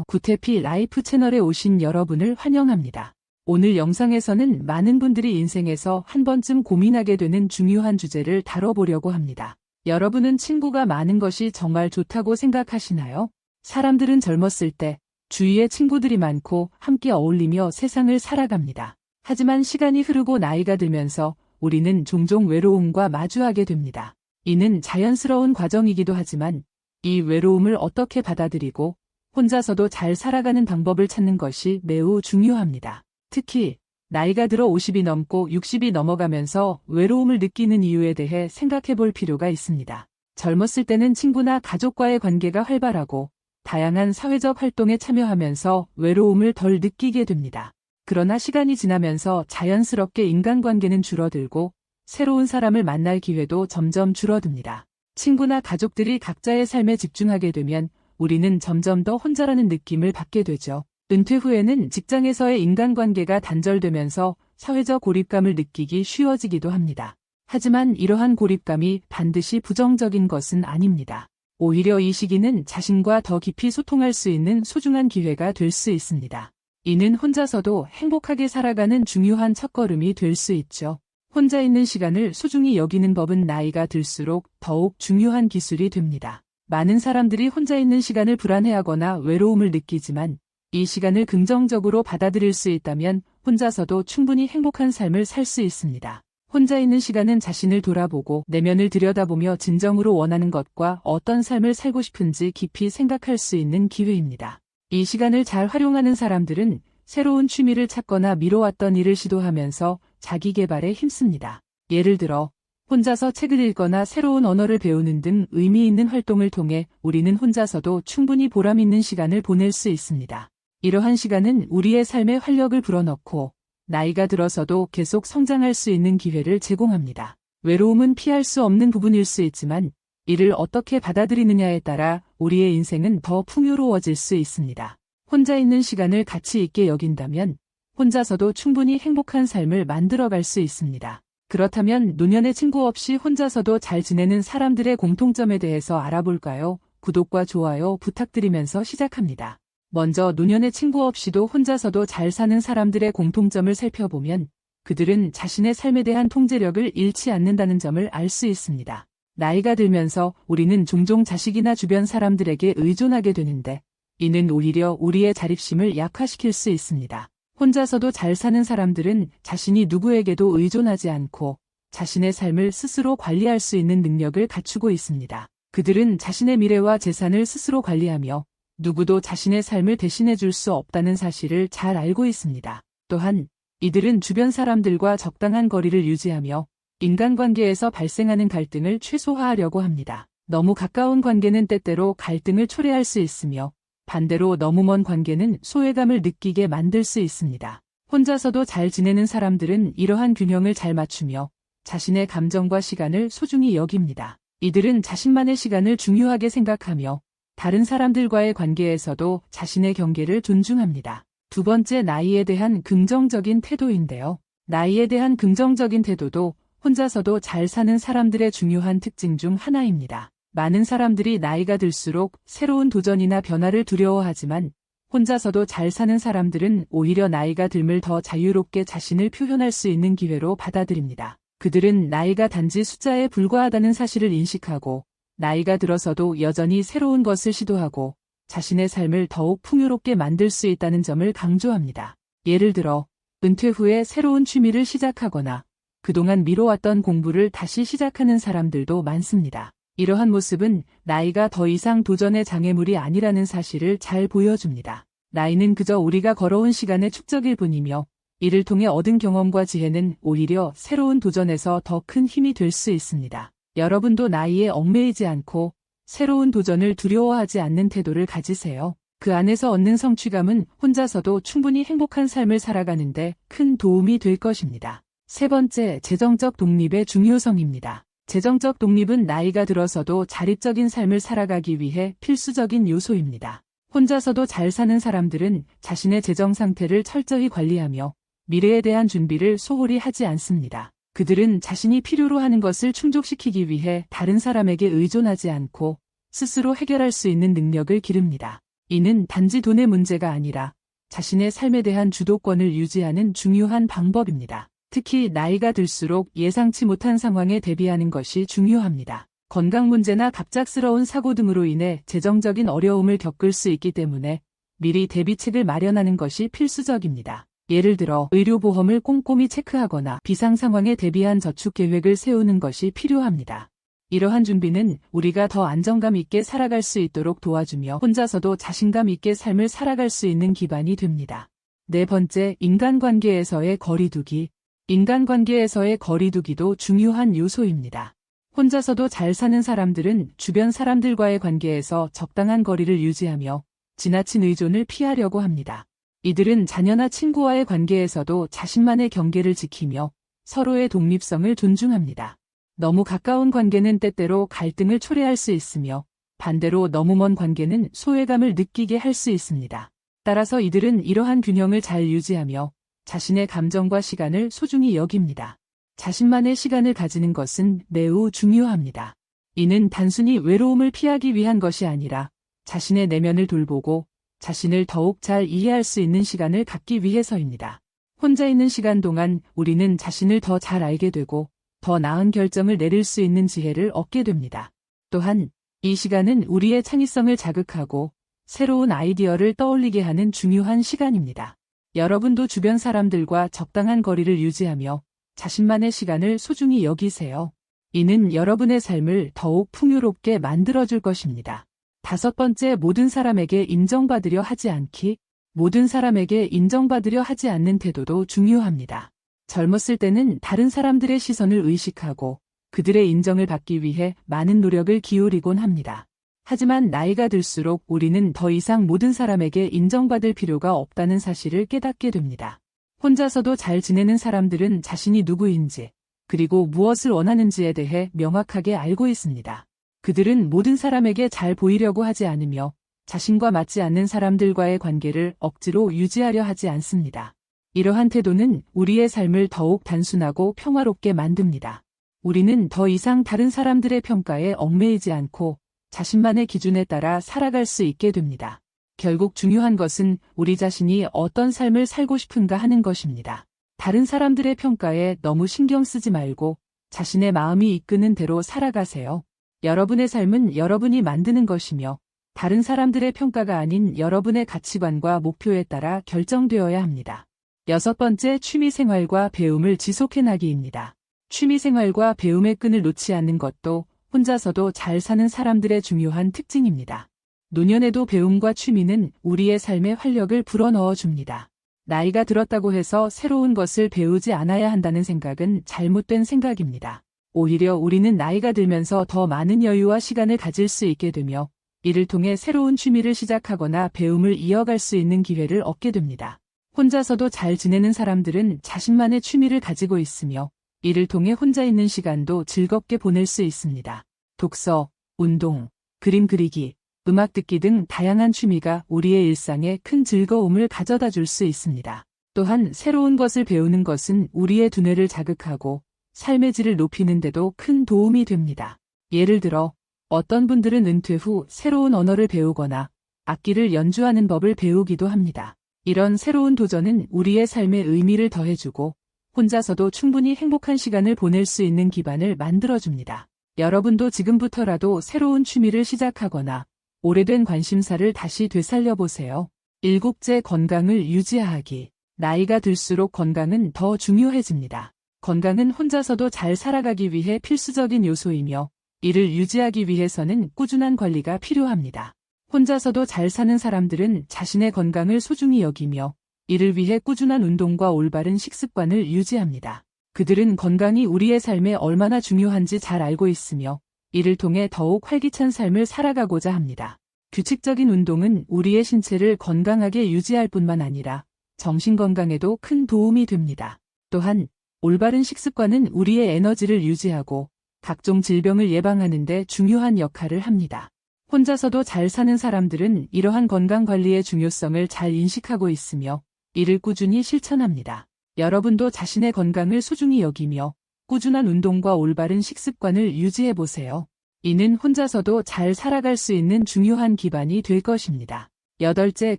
구태피 라이프 채널에 오신 여러분을 환영합니다. 오늘 영상에서는 많은 분들이 인생에서 한 번쯤 고민하게 되는 중요한 주제를 다뤄보려고 합니다. 여러분은 친구가 많은 것이 정말 좋다고 생각하시나요? 사람들은 젊었을 때 주위에 친구들이 많고 함께 어울리며 세상을 살아갑니다. 하지만 시간이 흐르고 나이가 들면서 우리는 종종 외로움과 마주하게 됩니다. 이는 자연스러운 과정이기도 하지만 이 외로움을 어떻게 받아들이고 혼자서도 잘 살아가는 방법을 찾는 것이 매우 중요합니다. 특히 나이가 들어 50이 넘고 60이 넘어가면서 외로움을 느끼는 이유에 대해 생각해 볼 필요가 있습니다. 젊었을 때는 친구나 가족과의 관계가 활발하고 다양한 사회적 활동에 참여하면서 외로움을 덜 느끼게 됩니다. 그러나 시간이 지나면서 자연스럽게 인간관계는 줄어들고 새로운 사람을 만날 기회도 점점 줄어듭니다. 친구나 가족들이 각자의 삶에 집중하게 되면 우리는 점점 더 혼자라는 느낌을 받게 되죠. 은퇴 후에는 직장에서의 인간관계가 단절되면서 사회적 고립감을 느끼기 쉬워지기도 합니다. 하지만 이러한 고립감이 반드시 부정적인 것은 아닙니다. 오히려 이 시기는 자신과 더 깊이 소통할 수 있는 소중한 기회가 될 수 있습니다. 이는 혼자서도 행복하게 살아가는 중요한 첫걸음이 될 수 있죠. 혼자 있는 시간을 소중히 여기는 법은 나이가 들수록 더욱 중요한 기술이 됩니다. 많은 사람들이 혼자 있는 시간을 불안해하거나 외로움을 느끼지만 이 시간을 긍정적으로 받아들일 수 있다면 혼자서도 충분히 행복한 삶을 살 수 있습니다. 혼자 있는 시간은 자신을 돌아보고 내면을 들여다보며 진정으로 원하는 것과 어떤 삶을 살고 싶은지 깊이 생각할 수 있는 기회입니다. 이 시간을 잘 활용하는 사람들은 새로운 취미를 찾거나 미뤄왔던 일을 시도하면서 자기 개발에 힘씁니다. 예를 들어 혼자서 책을 읽거나 새로운 언어를 배우는 등 의미 있는 활동을 통해 우리는 혼자서도 충분히 보람 있는 시간을 보낼 수 있습니다. 이러한 시간은 우리의 삶에 활력을 불어넣고 나이가 들어서도 계속 성장할 수 있는 기회를 제공합니다. 외로움은 피할 수 없는 부분일 수 있지만 이를 어떻게 받아들이느냐에 따라 우리의 인생은 더 풍요로워질 수 있습니다. 혼자 있는 시간을 가치 있게 여긴다면 혼자서도 충분히 행복한 삶을 만들어갈 수 있습니다. 그렇다면 노년의 친구 없이 혼자서도 잘 지내는 사람들의 공통점에 대해서 알아볼까요? 구독과 좋아요 부탁드리면서 시작합니다. 먼저 노년의 친구 없이도 혼자서도 잘 사는 사람들의 공통점을 살펴보면 그들은 자신의 삶에 대한 통제력을 잃지 않는다는 점을 알 수 있습니다. 나이가 들면서 우리는 종종 자식이나 주변 사람들에게 의존하게 되는데 이는 오히려 우리의 자립심을 약화시킬 수 있습니다. 혼자서도 잘 사는 사람들은 자신이 누구에게도 의존하지 않고 자신의 삶을 스스로 관리할 수 있는 능력을 갖추고 있습니다. 그들은 자신의 미래와 재산을 스스로 관리하며 누구도 자신의 삶을 대신해 줄 수 없다는 사실을 잘 알고 있습니다. 또한 이들은 주변 사람들과 적당한 거리를 유지하며 인간관계에서 발생하는 갈등을 최소화하려고 합니다. 너무 가까운 관계는 때때로 갈등을 초래할 수 있으며 반대로 너무 먼 관계는 소외감을 느끼게 만들 수 있습니다. 혼자서도 잘 지내는 사람들은 이러한 균형을 잘 맞추며 자신의 감정과 시간을 소중히 여깁니다. 이들은 자신만의 시간을 중요하게 생각하며 다른 사람들과의 관계에서도 자신의 경계를 존중합니다. 두 번째, 나이에 대한 긍정적인 태도인데요. 나이에 대한 긍정적인 태도도 혼자서도 잘 사는 사람들의 중요한 특징 중 하나입니다. 많은 사람들이 나이가 들수록 새로운 도전이나 변화를 두려워하지만 혼자서도 잘 사는 사람들은 오히려 나이가 들면 더 자유롭게 자신을 표현할 수 있는 기회로 받아들입니다. 그들은 나이가 단지 숫자에 불과하다는 사실을 인식하고 나이가 들어서도 여전히 새로운 것을 시도하고 자신의 삶을 더욱 풍요롭게 만들 수 있다는 점을 강조합니다. 예를 들어 은퇴 후에 새로운 취미를 시작하거나 그동안 미뤄왔던 공부를 다시 시작하는 사람들도 많습니다. 이러한 모습은 나이가 더 이상 도전의 장애물이 아니라는 사실을 잘 보여줍니다. 나이는 그저 우리가 걸어온 시간의 축적일 뿐이며 이를 통해 얻은 경험과 지혜는 오히려 새로운 도전에서 더 큰 힘이 될 수 있습니다. 여러분도 나이에 얽매이지 않고 새로운 도전을 두려워하지 않는 태도를 가지세요. 그 안에서 얻는 성취감은 혼자서도 충분히 행복한 삶을 살아가는데 큰 도움이 될 것입니다. 세 번째, 재정적 독립의 중요성입니다. 재정적 독립은 나이가 들어서도 자립적인 삶을 살아가기 위해 필수적인 요소입니다. 혼자서도 잘 사는 사람들은 자신의 재정 상태를 철저히 관리하며 미래에 대한 준비를 소홀히 하지 않습니다. 그들은 자신이 필요로 하는 것을 충족시키기 위해 다른 사람에게 의존하지 않고 스스로 해결할 수 있는 능력을 기릅니다. 이는 단지 돈의 문제가 아니라 자신의 삶에 대한 주도권을 유지하는 중요한 방법입니다. 특히 나이가 들수록 예상치 못한 상황에 대비하는 것이 중요합니다. 건강 문제나 갑작스러운 사고 등으로 인해 재정적인 어려움을 겪을 수 있기 때문에 미리 대비책을 마련하는 것이 필수적입니다. 예를 들어 의료보험을 꼼꼼히 체크하거나 비상 상황에 대비한 저축 계획을 세우는 것이 필요합니다. 이러한 준비는 우리가 더 안정감 있게 살아갈 수 있도록 도와주며 혼자서도 자신감 있게 삶을 살아갈 수 있는 기반이 됩니다. 네 번째, 인간관계에서의 거리두기. 인간관계에서의 거리두기도 중요한 요소입니다. 혼자서도 잘 사는 사람들은 주변 사람들과의 관계에서 적당한 거리를 유지하며 지나친 의존을 피하려고 합니다. 이들은 자녀나 친구와의 관계에서도 자신만의 경계를 지키며 서로의 독립성을 존중합니다. 너무 가까운 관계는 때때로 갈등을 초래할 수 있으며 반대로 너무 먼 관계는 소외감을 느끼게 할 수 있습니다. 따라서 이들은 이러한 균형을 잘 유지하며 자신의 감정과 시간을 소중히 여깁니다. 자신만의 시간을 가지는 것은 매우 중요합니다. 이는 단순히 외로움을 피하기 위한 것이 아니라 자신의 내면을 돌보고 자신을 더욱 잘 이해할 수 있는 시간을 갖기 위해서입니다. 혼자 있는 시간 동안 우리는 자신을 더 잘 알게 되고 더 나은 결정을 내릴 수 있는 지혜를 얻게 됩니다. 또한 이 시간은 우리의 창의성을 자극하고 새로운 아이디어를 떠올리게 하는 중요한 시간입니다. 여러분도 주변 사람들과 적당한 거리를 유지하며 자신만의 시간을 소중히 여기세요. 이는 여러분의 삶을 더욱 풍요롭게 만들어줄 것입니다. 다섯 번째, 모든 사람에게 인정받으려 하지 않기. 모든 사람에게 인정받으려 하지 않는 태도도 중요합니다. 젊었을 때는 다른 사람들의 시선을 의식하고 그들의 인정을 받기 위해 많은 노력을 기울이곤 합니다. 하지만 나이가 들수록 우리는 더 이상 모든 사람에게 인정받을 필요가 없다는 사실을 깨닫게 됩니다. 혼자서도 잘 지내는 사람들은 자신이 누구인지, 그리고 무엇을 원하는지에 대해 명확하게 알고 있습니다. 그들은 모든 사람에게 잘 보이려고 하지 않으며 자신과 맞지 않는 사람들과의 관계를 억지로 유지하려 하지 않습니다. 이러한 태도는 우리의 삶을 더욱 단순하고 평화롭게 만듭니다. 우리는 더 이상 다른 사람들의 평가에 얽매이지 않고 자신만의 기준에 따라 살아갈 수 있게 됩니다. 결국 중요한 것은 우리 자신이 어떤 삶을 살고 싶은가 하는 것입니다. 다른 사람들의 평가에 너무 신경 쓰지 말고 자신의 마음이 이끄는 대로 살아가세요. 여러분의 삶은 여러분이 만드는 것이며 다른 사람들의 평가가 아닌 여러분의 가치관과 목표에 따라 결정되어야 합니다. 여섯 번째, 취미생활과 배움을 지속해나기입니다. 취미생활과 배움의 끈을 놓지 않는 것도 혼자서도 잘 사는 사람들의 중요한 특징입니다. 노년에도 배움과 취미는 우리의 삶에 활력을 불어넣어 줍니다. 나이가 들었다고 해서 새로운 것을 배우지 않아야 한다는 생각은 잘못된 생각입니다. 오히려 우리는 나이가 들면서 더 많은 여유와 시간을 가질 수 있게 되며 이를 통해 새로운 취미를 시작하거나 배움을 이어갈 수 있는 기회를 얻게 됩니다. 혼자서도 잘 지내는 사람들은 자신만의 취미를 가지고 있으며 이를 통해 혼자 있는 시간도 즐겁게 보낼 수 있습니다. 독서, 운동, 그림 그리기, 음악 듣기 등 다양한 취미가 우리의 일상에 큰 즐거움을 가져다 줄 수 있습니다. 또한 새로운 것을 배우는 것은 우리의 두뇌를 자극하고 삶의 질을 높이는 데도 큰 도움이 됩니다. 예를 들어 어떤 분들은 은퇴 후 새로운 언어를 배우거나 악기를 연주하는 법을 배우기도 합니다. 이런 새로운 도전은 우리의 삶에 의미를 더해주고 혼자서도 충분히 행복한 시간을 보낼 수 있는 기반을 만들어줍니다. 여러분도 지금부터라도 새로운 취미를 시작하거나 오래된 관심사를 다시 되살려보세요. 일곱째, 건강을 유지하기. 나이가 들수록 건강은 더 중요해집니다. 건강은 혼자서도 잘 살아가기 위해 필수적인 요소이며 이를 유지하기 위해서는 꾸준한 관리가 필요합니다. 혼자서도 잘 사는 사람들은 자신의 건강을 소중히 여기며 이를 위해 꾸준한 운동과 올바른 식습관을 유지합니다. 그들은 건강이 우리의 삶에 얼마나 중요한지 잘 알고 있으며 이를 통해 더욱 활기찬 삶을 살아가고자 합니다. 규칙적인 운동은 우리의 신체를 건강하게 유지할 뿐만 아니라 정신 건강에도 큰 도움이 됩니다. 또한 올바른 식습관은 우리의 에너지를 유지하고 각종 질병을 예방하는 데 중요한 역할을 합니다. 혼자서도 잘 사는 사람들은 이러한 건강관리의 중요성을 잘 인식하고 있으며 이를 꾸준히 실천합니다. 여러분도 자신의 건강을 소중히 여기며 꾸준한 운동과 올바른 식습관을 유지해보세요. 이는 혼자서도 잘 살아갈 수 있는 중요한 기반이 될 것입니다. 8째,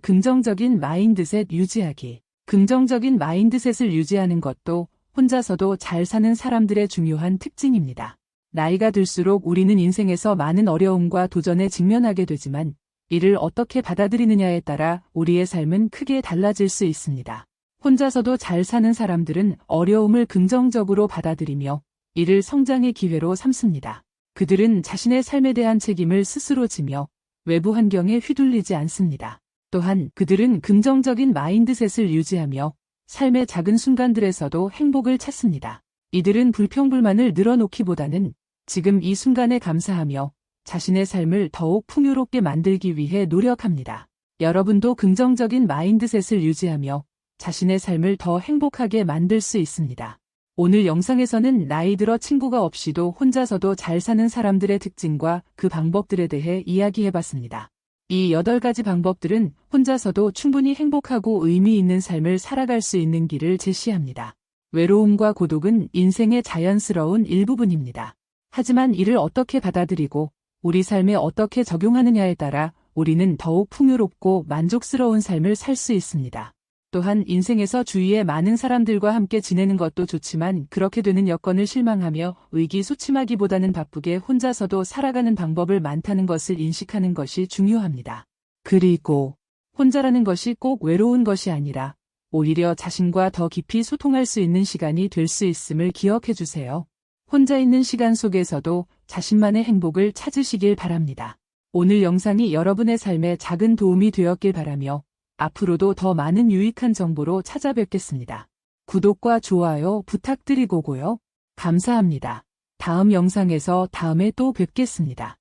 긍정적인 마인드셋 유지하기. 긍정적인 마인드셋을 유지하는 것도 혼자서도 잘 사는 사람들의 중요한 특징입니다. 나이가 들수록 우리는 인생에서 많은 어려움과 도전에 직면하게 되지만 이를 어떻게 받아들이느냐에 따라 우리의 삶은 크게 달라질 수 있습니다. 혼자서도 잘 사는 사람들은 어려움을 긍정적으로 받아들이며 이를 성장의 기회로 삼습니다. 그들은 자신의 삶에 대한 책임을 스스로 지며 외부 환경에 휘둘리지 않습니다. 또한 그들은 긍정적인 마인드셋을 유지하며 삶의 작은 순간들에서도 행복을 찾습니다. 이들은 불평불만을 늘어놓기보다는 지금 이 순간에 감사하며 자신의 삶을 더욱 풍요롭게 만들기 위해 노력합니다. 여러분도 긍정적인 마인드셋을 유지하며 자신의 삶을 더 행복하게 만들 수 있습니다. 오늘 영상에서는 나이 들어 친구가 없이도 혼자서도 잘 사는 사람들의 특징과 그 방법들에 대해 이야기해봤습니다. 이 8가지 방법들은 혼자서도 충분히 행복하고 의미 있는 삶을 살아갈 수 있는 길을 제시합니다. 외로움과 고독은 인생의 자연스러운 일부분입니다. 하지만 이를 어떻게 받아들이고 우리 삶에 어떻게 적용하느냐에 따라 우리는 더욱 풍요롭고 만족스러운 삶을 살 수 있습니다. 또한 인생에서 주위에 많은 사람들과 함께 지내는 것도 좋지만 그렇게 되는 여건을 실망하며 의기소침하기보다는 바쁘게 혼자서도 살아가는 방법을 많다는 것을 인식하는 것이 중요합니다. 그리고 혼자라는 것이 꼭 외로운 것이 아니라 오히려 자신과 더 깊이 소통할 수 있는 시간이 될 수 있음을 기억해 주세요. 혼자 있는 시간 속에서도 자신만의 행복을 찾으시길 바랍니다. 오늘 영상이 여러분의 삶에 작은 도움이 되었길 바라며 앞으로도 더 많은 유익한 정보로 찾아뵙겠습니다. 구독과 좋아요 부탁드리고요. 감사합니다. 다음 영상에서 다음에 또 뵙겠습니다.